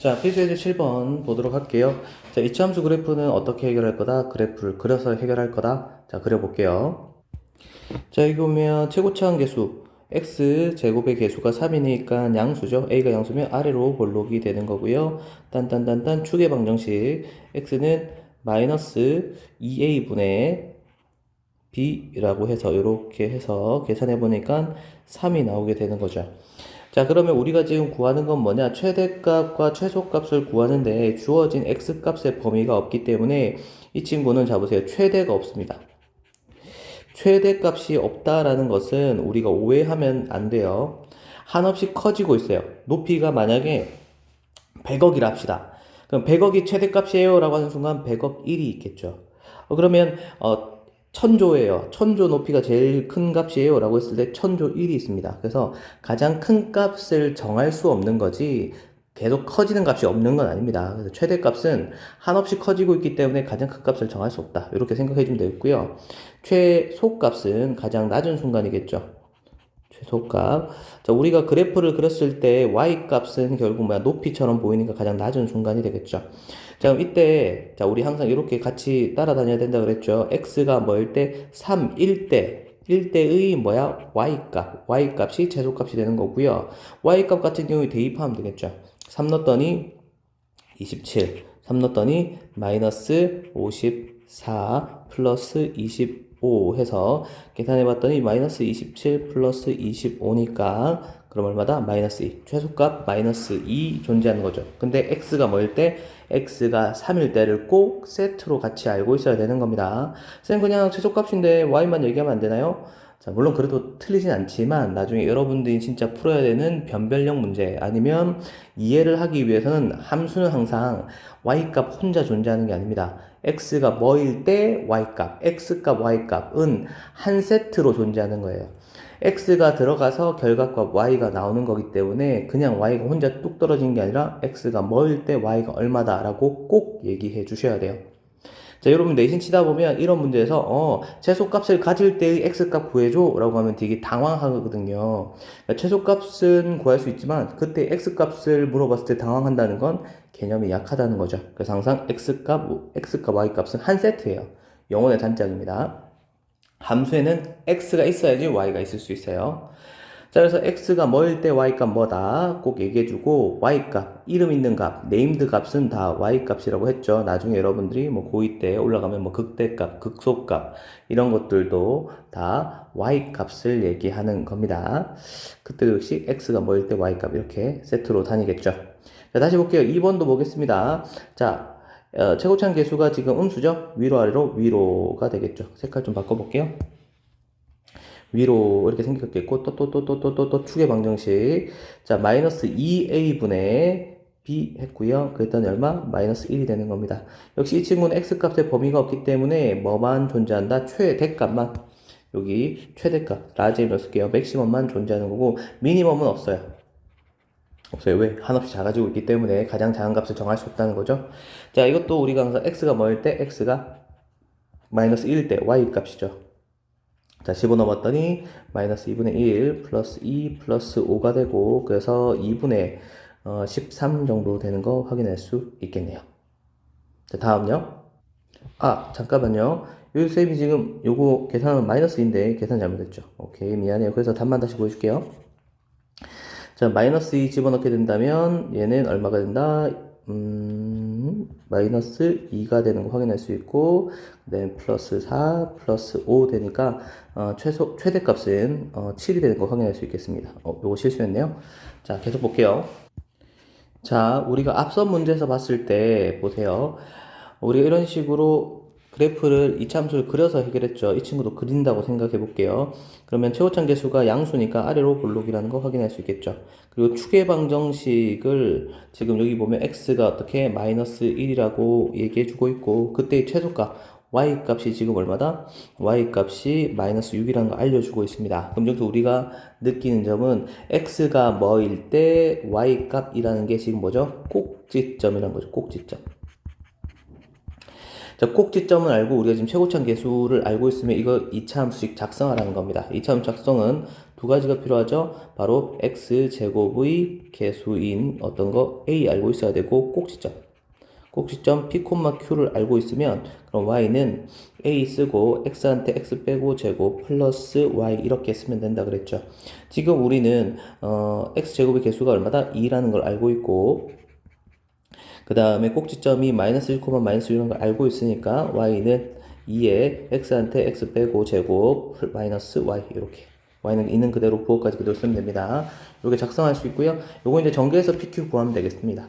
자, 필수예제 7번 보도록 할게요. 자, 이차함수 그래프는 어떻게 해결할 거다? 그래프를 그려서 해결할 거다. 자, 그려볼게요. 자, 여기 보면 최고차항 계수 x 제곱의 계수가 3이니까 양수죠. a가 양수면 아래로 볼록이 되는 거고요. 딴딴딴딴 축의 방정식 x는 마이너스 2a분의 b라고 해서 이렇게 해서 계산해 보니까 3이 나오게 되는 거죠. 자, 그러면 우리가 지금 구하는 건 뭐냐? 최대값과 최소값을 구하는데 주어진 x값의 범위가 없기 때문에 이 친구는 잡으세요. 최대가 없습니다. 최대값이 없다라는 것은 우리가 오해하면 안 돼요. 한없이 커지고 있어요. 높이가 만약에 100억이라 합시다. 그럼 100억이 최대값이에요 라고 하는 순간 100억 1이 있겠죠. 그러면 천조예요. 천조 높이가 제일 큰 값이에요 라고 했을 때 천조 1이 있습니다. 그래서 가장 큰 값을 정할 수 없는 거지 계속 커지는 값이 없는 건 아닙니다. 그래서 최대값은 한없이 커지고 있기 때문에 가장 큰 값을 정할 수 없다. 이렇게 생각해 주면 되겠고요. 최소값은 가장 낮은 순간이겠죠. 최소값. 자, 우리가 그래프를 그렸을 때 y값은 결국 뭐야? 높이처럼 보이니까 가장 낮은 순간이 되겠죠. 자, 그럼 이때, 자, 우리 항상 이렇게 같이 따라다녀야 된다 그랬죠. x가 뭐일 때? 3, 1대. 1대의 뭐야? y값이 최소값이 되는 거고요. y값 같은 경우에 대입하면 되겠죠. 3 넣었더니 27. 3 넣었더니 마이너스 54 플러스 25 해서 계산해봤더니 마이너스 27 플러스 25니까 그럼 얼마다? 마이너스 2. 최소값 마이너스 2 존재하는 거죠. 근데 x가 뭐일 때? x가 3일 때를 꼭 세트로 같이 알고 있어야 되는 겁니다. 쌤 그냥 최소값인데 y만 얘기하면 안 되나요? 자, 물론 그래도 틀리진 않지만 나중에 여러분들이 진짜 풀어야 되는 변별력 문제 아니면 이해를 하기 위해서는 함수는 항상 y값 혼자 존재하는 게 아닙니다. x가 뭐일 때 y값, x값, y값은 한 세트로 존재하는 거예요. x가 들어가서 결과값 y가 나오는 거기 때문에 그냥 y가 혼자 뚝 떨어진 게 아니라 x가 뭐일 때 y가 얼마다 라고 꼭 얘기해 주셔야 돼요. 자, 여러분 내신 치다 보면 이런 문제에서 최소값을 가질 때의 x값 구해줘 라고 하면 되게 당황하거든요. 그러니까 최소값은 구할 수 있지만 그때 x값을 물어봤을 때 당황한다는 건 개념이 약하다는 거죠. 그래서 항상 x값, y값은 한 세트예요. 영혼의 단짝입니다. 함수에는 x가 있어야지 y가 있을 수 있어요. 자, 그래서 x가 뭐일 때 y값 뭐다 꼭 얘기해주고 y값, 이름 있는 값, 네임드 값은 다 y값이라고 했죠. 나중에 여러분들이 뭐 고2 때 올라가면 뭐 극대값, 극소값 이런 것들도 다 y값을 얘기하는 겁니다. 그때도 역시 x가 뭐일 때 y값 이렇게 세트로 다니겠죠. 자, 다시 볼게요. 2번도 보겠습니다. 자, 최고차항 계수가 지금 음수죠? 위로 아래로 위로가 되겠죠. 색깔 좀 바꿔볼게요. 위로 이렇게 생겼겠고 또 축의 방정식. 자, 마이너스 2a분의 b 했고요. 그랬더니 얼마? 마이너스 1이 되는 겁니다. 역시 이 친구는 x값의 범위가 없기 때문에 뭐만 존재한다? 최대값만. 여기 최대값 라지 M을 쓸게요. 맥시멈만 존재하는 거고 미니멈은 없어요. 왜? 한없이 작아지고 있기 때문에 가장 작은 값을 정할 수 없다는 거죠. 자, 이것도 우리가 항상 x가 뭐일 때? x가 마이너스 1일 때 y 값이죠. 자, 15 넘었더니 마이너스 2분의 1 플러스 2 플러스 5가 되고 그래서 2분의 13 정도 되는 거 확인할 수 있겠네요. 자, 다음요. 아, 잠깐만요. 여기 쌤이 지금 요거 계산하면 마이너스인데 계산 잘못했죠. 오케이, 미안해요. 그래서 답만 다시 보여줄게요. 자, 마이너스 2 집어넣게 된다면 얘는 얼마가 된다? 마이너스 2가 되는 거 확인할 수 있고, 네, 플러스 4, 플러스 5 되니까, 최대값은 7이 되는 거 확인할 수 있겠습니다. 요거 실수했네요. 자, 계속 볼게요. 자, 우리가 앞선 문제에서 봤을 때, 보세요. 우리가 이런 식으로 그래프를 이차함수를 그려서 해결했죠. 이 친구도 그린다고 생각해 볼게요. 그러면 최고차항 계수가 양수니까 아래로 볼록이라는 거 확인할 수 있겠죠. 그리고 축의 방정식을 지금 여기 보면 x가 어떻게 마이너스 1이라고 얘기해 주고 있고 그때의 최소값 y 값이 지금 얼마다? y 값이 마이너스 6이라는 거 알려주고 있습니다. 그럼 여기서 우리가 느끼는 점은 x가 뭐일 때 y 값이라는 게 지금 뭐죠? 꼭지점이라는 거죠. 꼭지점. 자, 꼭지점을 알고 우리가 지금 최고차항 계수를 알고 있으면 이거 2차 함수식 작성하라는 겁니다. 2차 함수 작성은 두 가지가 필요하죠. 바로 x제곱의 개수인 어떤 거 a 알고 있어야 되고 꼭지점 p, q를 알고 있으면 그럼 y는 a 쓰고 x한테 x 빼고 제곱 플러스 y 이렇게 쓰면 된다 그랬죠. 지금 우리는 x제곱의 개수가 얼마다? 2라는 걸 알고 있고 그 다음에 꼭지점이 마이너스 1, 마이너스 6이라는 걸 알고 있으니까 y는 2에 x한테 x 빼고 제곱 마이너스 y 이렇게 y는 있는 그대로 부호까지 그대로 쓰면 됩니다. 이렇게 작성할 수 있고요. 요거 이제 전개해서 pq 구하면 되겠습니다.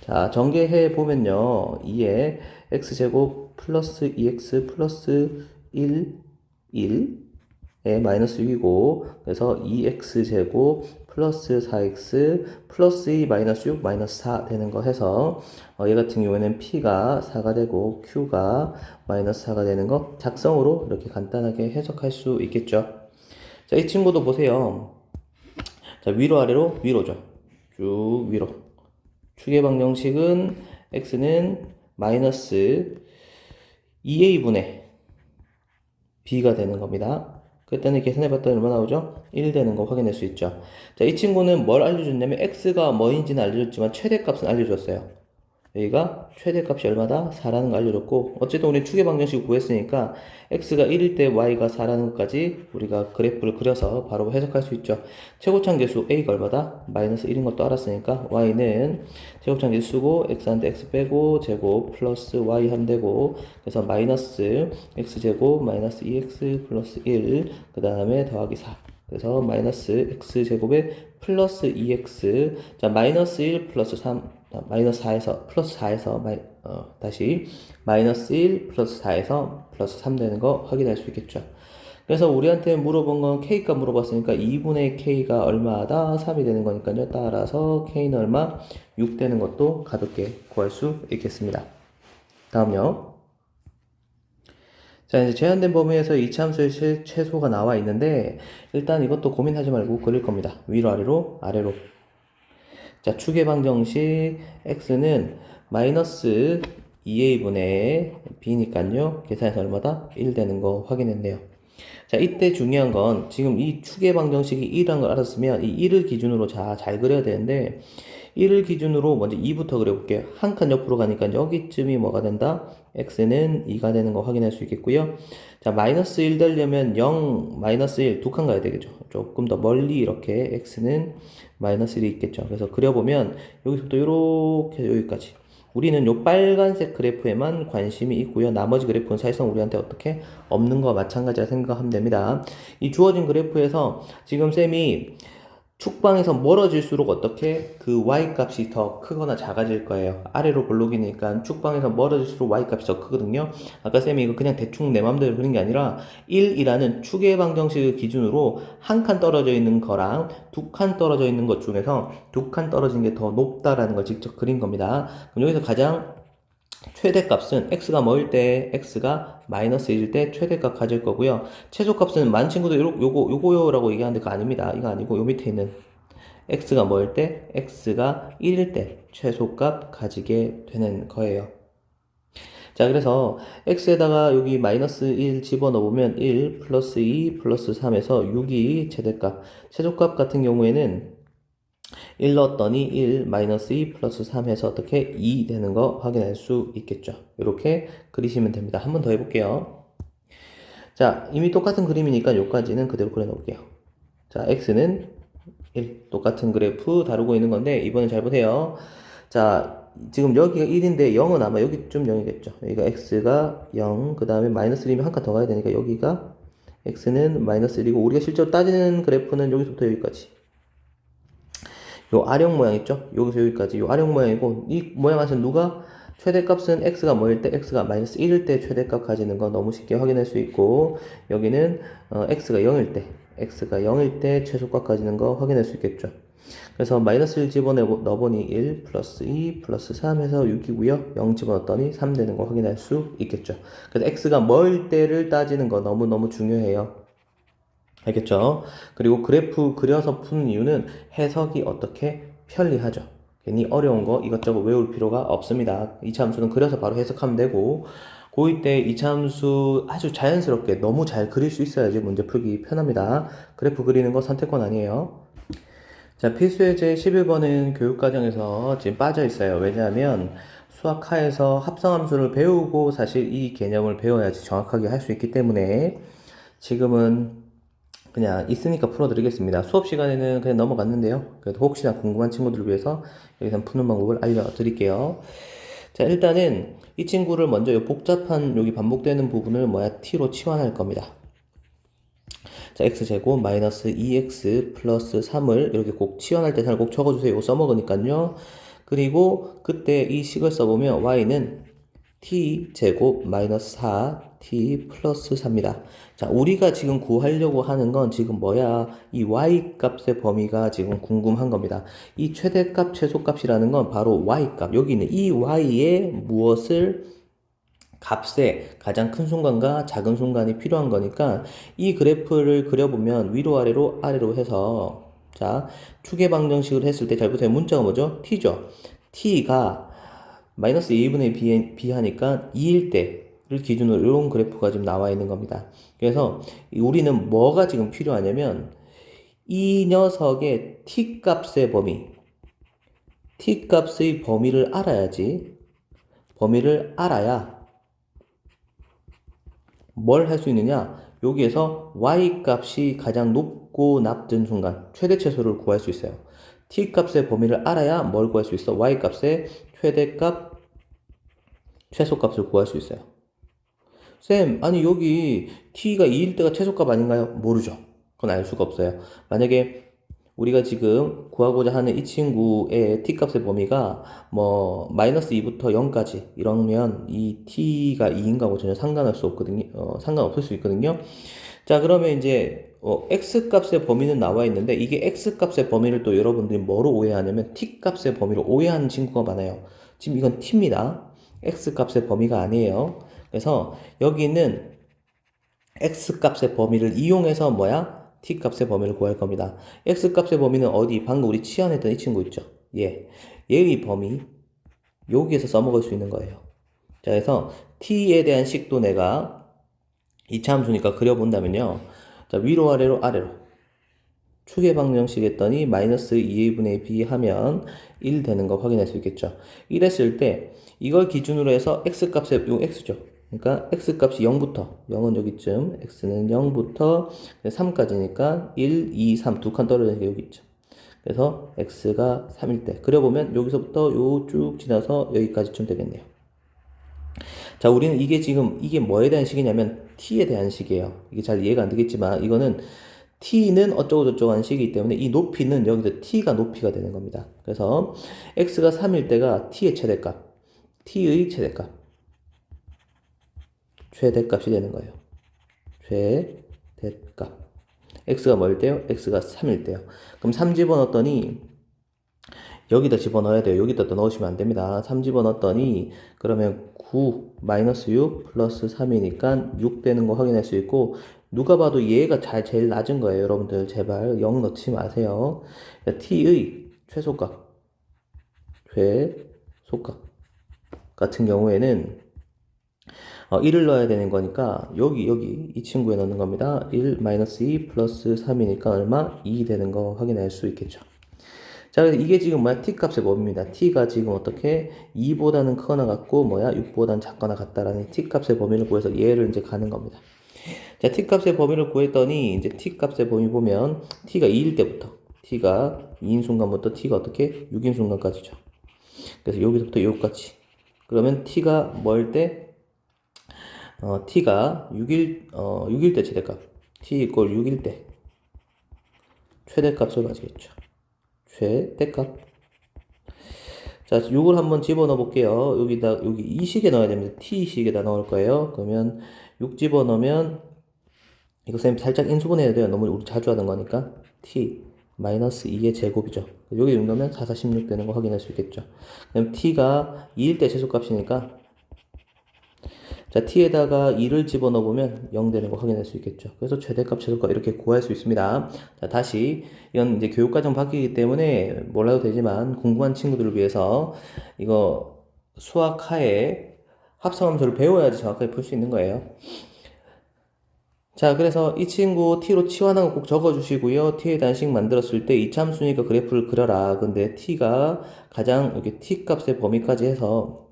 자, 전개해 보면요. 2에 x제곱 플러스 2x 플러스 1에 마이너스 6이고 그래서 2x제곱 플러스 4x 플러스 2 마이너스 6 마이너스 4 되는 거 해서 얘 같은 경우에는 p가 4가 되고 q가 마이너스 4가 되는 거 작성으로 이렇게 간단하게 해석할 수 있겠죠. 자, 이 친구도 보세요. 자, 위로 아래로 위로죠. 쭉 위로. 축의 방정식은 x는 마이너스 2a분의 b가 되는 겁니다. 그때는 계산해봤더니 얼마 나오죠? 1 되는 거 확인할 수 있죠. 자, 이 친구는 뭘 알려줬냐면 x가 뭐인지는 알려줬지만 최대값은 알려줬어요. 여기가 최대값이 얼마다? 4라는 거 알려줬고 어쨌든 우리 축의 방정식 구했으니까 x가 1일 때 y가 4라는 것까지 우리가 그래프를 그려서 바로 해석할 수 있죠. 최고참 계수 a가 얼마다? 마이너스 1인 것도 알았으니까 y는 최고참 계수 쓰고 x한테 x 빼고 제곱 플러스 y 하면 되고 그래서 마이너스 x제곱 마이너스 2x 플러스 1 그 다음에 더하기 4 그래서 마이너스 x제곱에 플러스 2x 자 마이너스 1 플러스 3 마이너스 4에서 플러스 4에서 다시 마이너스 1 플러스 4에서 플러스 3 되는 거 확인할 수 있겠죠. 그래서 우리한테 물어본 건 k값 물어봤으니까 2분의 k가 얼마다? 3이 되는 거니까요. 따라서 k는 얼마? 6 되는 것도 가볍게 구할 수 있겠습니다. 다음요. 자, 이제 제한된 범위에서 이차함수의 최소가 나와 있는데 일단 이것도 고민하지 말고 그릴 겁니다. 위로 아래로 아래로. 자, 축의 방정식 x는 마이너스 2a분의 b니까요. 계산해서 얼마다? 1 되는 거 확인했네요. 자, 이때 중요한 건 지금 이 축의 방정식이 1이라는 걸 알았으면 이 1을 기준으로 잘 그려야 되는데 1을 기준으로 먼저 2부터 그려볼게요. 한 칸 옆으로 가니까 여기쯤이 뭐가 된다? x는 2가 되는 거 확인할 수 있겠고요. 자, 마이너스 1 되려면 0, 마이너스 1 두 칸 가야 되겠죠. 조금 더 멀리 이렇게 x는 마이너스 1이 있겠죠. 그래서 그려보면 여기서부터 이렇게 여기까지 우리는 요 빨간색 그래프에만 관심이 있고요. 나머지 그래프는 사실상 우리한테 어떻게 없는 거와 마찬가지라 생각하면 됩니다. 이 주어진 그래프에서 지금 쌤이 축방에서 멀어질수록 어떻게 그 y값이 더 크거나 작아질 거예요. 아래로 볼록이니까 축방에서 멀어질수록 y값이 더 크거든요. 아까 쌤이 이거 그냥 대충 내 맘대로 그린 게 아니라 1이라는 축의 방정식을 기준으로 한 칸 떨어져 있는 거랑 두 칸 떨어져 있는 것 중에서 두 칸 떨어진 게 더 높다라는 걸 직접 그린 겁니다. 그럼 여기서 가장 최대값은 x가 뭐일 때 x가 마이너스 1일 때 최대값 가질 거고요. 최소값은 많은 친구들 요거요라고 얘기하는데 그거 아닙니다. 이거 아니고 요 밑에 있는 x가 뭐일 때 x가 1일 때 최소값 가지게 되는 거예요. 자, 그래서 x에다가 여기 마이너스 1 집어넣으면 1 플러스 2 플러스 3에서 6이 최대값. 최소값 같은 경우에는 1 넣었더니 1 마이너스 2 플러스 3 해서 어떻게 2 되는 거 확인할 수 있겠죠. 이렇게 그리시면 됩니다. 한 번 더 해볼게요. 자, 이미 똑같은 그림이니까 여기까지는 그대로 그려놓을게요. 자, x는 1 똑같은 그래프 다루고 있는 건데 이번엔 잘 보세요. 자, 지금 여기가 1인데 0은 아마 여기쯤 0이겠죠. 여기가 x가 0, 그 다음에 마이너스 1이면 한 칸 더 가야 되니까 여기가 x는 마이너스 1이고 우리가 실제로 따지는 그래프는 여기서부터 여기까지. 요 아령 모양 있죠? 여기서 여기까지 요 아령 모양이고 이 모양에서 누가 최대값은 x가 뭐일 때 x가 마이너스 1일 때 최대값 가지는 거 너무 쉽게 확인할 수 있고 여기는 x가 0일 때 최소값 가지는 거 확인할 수 있겠죠. 그래서 마이너스 1 집어넣어보니 1 플러스 2 플러스 3 해서 6이고요. 0 집어넣었더니 3 되는 거 확인할 수 있겠죠. 그래서 x가 뭐일 때를 따지는 거 너무너무 중요해요. 알겠죠? 그리고 그래프 그려서 푸는 이유는 해석이 어떻게 편리하죠. 괜히 어려운 거 이것저것 외울 필요가 없습니다. 이차 함수는 그려서 바로 해석하면 되고 고2 때 이차함수 아주 자연스럽게 너무 잘 그릴 수 있어야지 문제 풀기 편합니다. 그래프 그리는 거 선택권 아니에요. 자, 필수예제 11번은 교육과정에서 지금 빠져 있어요. 왜냐하면 수학하에서 합성함수를 배우고 사실 이 개념을 배워야지 정확하게 할 수 있기 때문에 지금은 그냥 있으니까 풀어드리겠습니다. 수업 시간에는 그냥 넘어갔는데요. 그래도 혹시나 궁금한 친구들을 위해서 여기서 푸는 방법을 알려드릴게요. 자, 일단은 이 친구를 먼저 이 복잡한 여기 반복되는 부분을 t로 치환할 겁니다. 자, x제곱 마이너스 2x 플러스 3을 이렇게 꼭 치환할 때 잘 꼭 적어주세요. 이거 써먹으니까요. 그리고 그때 이 식을 써보면 y는 t제곱 마이너스 4t 플러스 4입니다. 자, 우리가 지금 구하려고 하는 건 지금 이 y 값의 범위가 지금 궁금한 겁니다. 이 최대값, 최소값이라는 건 바로 y 값. 여기 있는 이 y에 무엇을 값에 가장 큰 순간과 작은 순간이 필요한 거니까 이 그래프를 그려보면 위로 아래로 아래로 해서 자, 추계 방정식을 했을 때 잘 보세요. 문자가 뭐죠? t죠. t가 마이너스 2분의 b 하니까 2일 때를 기준으로 이런 그래프가 지금 나와 있는 겁니다. 그래서 우리는 뭐가 지금 필요하냐면 이 녀석의 t 값의 t 값의 범위를 알아야지. 범위를 알아야 뭘 할 수 있느냐? 여기에서 y 값이 가장 높고 낮은 순간 최대 최소를 구할 수 있어요. t 값의 범위를 알아야 뭘 구할 수 있어? y 값의 최대값, 최소값을 구할 수 있어요. 쌤, 아니 여기 t가 2일 때가 최소값 아닌가요? 모르죠. 그건 알 수가 없어요. 만약에 우리가 지금 구하고자 하는 이 친구의 t값의 범위가 마이너스 2부터 0까지 이러면 이 t가 2인가하고 전혀 상관할 수 없거든요. 상관없을 수 있거든요. 자, 그러면 이제 x 값의 범위는 나와 있는데 이게 x 값의 범위를 또 여러분들이 뭐로 오해하냐면 t 값의 범위로 오해하는 친구가 많아요. 지금 이건 t입니다. x 값의 범위가 아니에요. 그래서 여기는 x 값의 범위를 이용해서 t 값의 범위를 구할 겁니다. x 값의 범위는 어디? 방금 우리 치환했던 이 친구 있죠? 얘의 범위 여기에서 써먹을 수 있는 거예요. 자, 그래서 t에 대한 식도 내가 이차함수니까 그려본다면요. 자, 위로 아래로 아래로 추계 방정식 했더니 마이너스 2분의 b 하면 1 되는 거 확인할 수 있겠죠. 이랬을 때 이걸 기준으로 해서 x 값의 요 x죠. 그러니까 x 값이 0부터 0은 여기쯤 x는 0부터 3까지니까 1, 2, 3 두 칸 떨어지는 게 여기 있죠. 그래서 x가 3일 때 그려보면 여기서부터 요 쭉 지나서 여기까지쯤 되겠네요. 자, 우리는 이게 뭐에 대한 식이냐면 t에 대한 식이에요. 이게 잘 이해가 안 되겠지만 이거는 t는 어쩌고저쩌고 하는 식이기 때문에 이 높이는 여기서 t가 높이가 되는 겁니다. 그래서 x가 3일 때가 t의 최대값, t의 최대값이 되는 거예요. 최대값. x가 뭐일 때요? x가 3일 때요. 그럼 3 집어넣었더니 여기다 집어넣어야 돼요. 여기다 또 넣으시면 안 됩니다. 3 집어넣었더니 그러면 9 마이너스 6 플러스 3이니까 6 되는 거 확인할 수 있고 누가 봐도 얘가 제일 낮은 거예요. 여러분들 제발 0 넣지 마세요. t의 최소값 같은 경우에는 1을 넣어야 되는 거니까 여기 이 친구에 넣는 겁니다. 1 마이너스 2 플러스 3이니까 얼마? 2 되는 거 확인할 수 있겠죠. 자, 그래서 이게 지금 t 값의 범위입니다. t가 지금 어떻게 2보다는 크거나 같고 6보다는 작거나 같다라는 t 값의 범위를 구해서 얘를 이제 가는 겁니다. 자, t 값의 범위를 구했더니 이제 t 값의 범위 보면 t가 2일 때부터 t가 2인 순간부터 t가 어떻게 6인 순간까지죠. 그래서 여기서부터 여기까지. 그러면 t가 뭐일 때? t가 6일 때 최대값. t 이꼴 6일 때 최대값을 가지겠죠. 최대값. 자, 6을 한번 집어넣어 볼게요. 여기 이 식에 넣어야 됩니다. t식에다 넣을 거예요. 그러면 6 집어넣으면 이거 쌤 살짝 인수분해야 돼요. 너무 우리 자주 하는 거니까 t 마이너스 2의 제곱이죠. 여기 넣으면 4, 4, 16 되는 거 확인할 수 있겠죠. 그럼 t가 2일 때 최소값이니까 자, t에다가 2를 집어넣으면 0 되는 거 확인할 수 있겠죠. 그래서 최대값, 최소값 이렇게 구할 수 있습니다. 자, 다시 이건 이제 교육과정 바뀌기 때문에 몰라도 되지만 궁금한 친구들을 위해서 이거 수학하에 합성함수를 배워야지 정확하게 풀 수 있는 거예요. 자, 그래서 이 친구 t로 치환한 거 꼭 적어주시고요. t의 단식 만들었을 때 이차함수니까 그래프를 그려라. 근데 t가 가장 여기 t 값의 범위까지 해서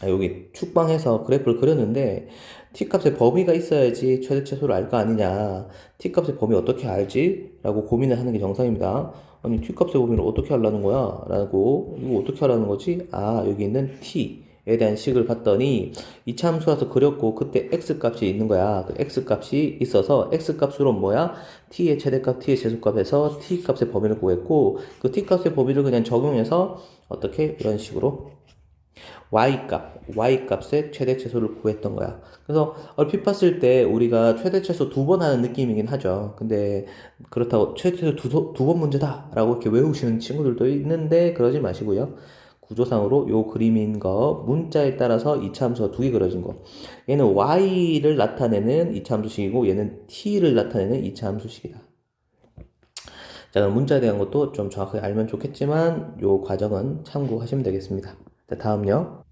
여기 축방해서 그래프를 그렸는데 t 값의 범위가 있어야지 최대 최소를 알 거 아니냐. t 값의 범위 어떻게 알지? 라고 고민을 하는 게 정상입니다. 아니 t 값의 범위를 어떻게 하려는 거야? 라고 이거 어떻게 하라는 거지? 아 여기 있는 t에 대한 식을 봤더니 이차함수라서 그렸고 그때 x 값이 있는 거야. 그 x 값이 있어서 x 값으로 뭐야? t의 최대값, t의 최소값에서 t 값의 범위를 구했고 그 t 값의 범위를 그냥 적용해서 어떻게 이런 식으로 y값의 최대 최소를 구했던 거야. 그래서 얼핏 봤을 때 우리가 최대 최소 2번 하는 느낌이긴 하죠. 근데 그렇다고 최대 최소 두 번 문제다라고 이렇게 외우시는 친구들도 있는데 그러지 마시고요. 구조상으로 요 그림인 거 문자에 따라서 이차함수가 두 개 그려진 거. 얘는 y를 나타내는 이차함수식이고 얘는 t를 나타내는 이차함수식이다. 자, 그럼 문자에 대한 것도 좀 정확하게 알면 좋겠지만 요 과정은 참고하시면 되겠습니다. 자, 다음요.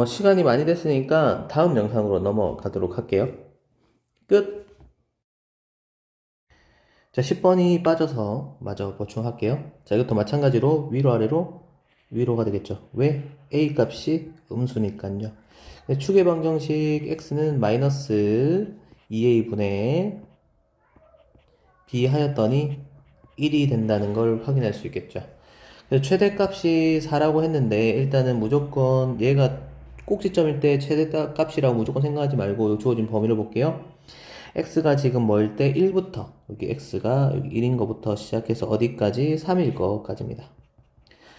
시간이 많이 됐으니까 다음 영상으로 넘어가도록 할게요. 끝! 자, 10번이 빠져서 마저 보충할게요. 자, 이것도 마찬가지로 위로 아래로 위로가 되겠죠. 왜? A 값이 음수니까요. 축의 방정식 x는 마이너스 2a분의 b 하였더니 1이 된다는 걸 확인할 수 있겠죠. 최대값이 4라고 했는데 일단은 무조건 얘가 꼭지점일 때 최대값이라고 무조건 생각하지 말고 주어진 범위를 볼게요. x가 지금 뭐일 때 1부터 여기 x가 여기 1인 거부터 시작해서 어디까지? 3일 거까지입니다.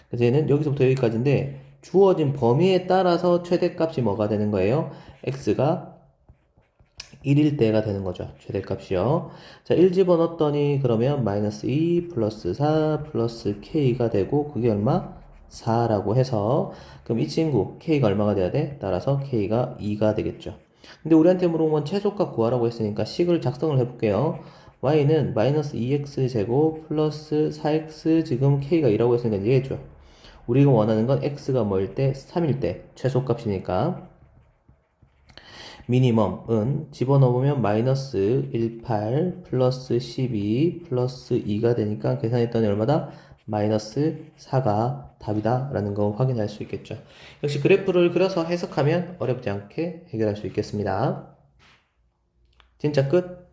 그래서 얘는 여기서부터 여기까지인데 주어진 범위에 따라서 최대값이 뭐가 되는 거예요? x가 1일 때가 되는 거죠. 최대값이요. 자, 1 집어넣었더니 그러면 마이너스 2 플러스 4 플러스 k가 되고 그게 얼마? 4라고 해서 그럼 이 친구 k가 얼마가 돼야 돼? 따라서 k가 2가 되겠죠. 근데 우리한테 물어본 건 최소값 구하라고 했으니까 식을 작성을 해볼게요. y는 마이너스 2x 제곱 플러스 4x 지금 k가 2라고 했으니까 이해해줘. 우리가 원하는 건 x가 뭐일 때? 3일 때 최소값이니까 미니멈은 집어넣으면 마이너스 18 플러스 12 플러스 2가 되니까 계산했더니 얼마다? 마이너스 4가 답이다 라는 거 확인할 수 있겠죠. 역시 그래프를 그려서 해석하면 어렵지 않게 해결할 수 있겠습니다. 진짜 끝!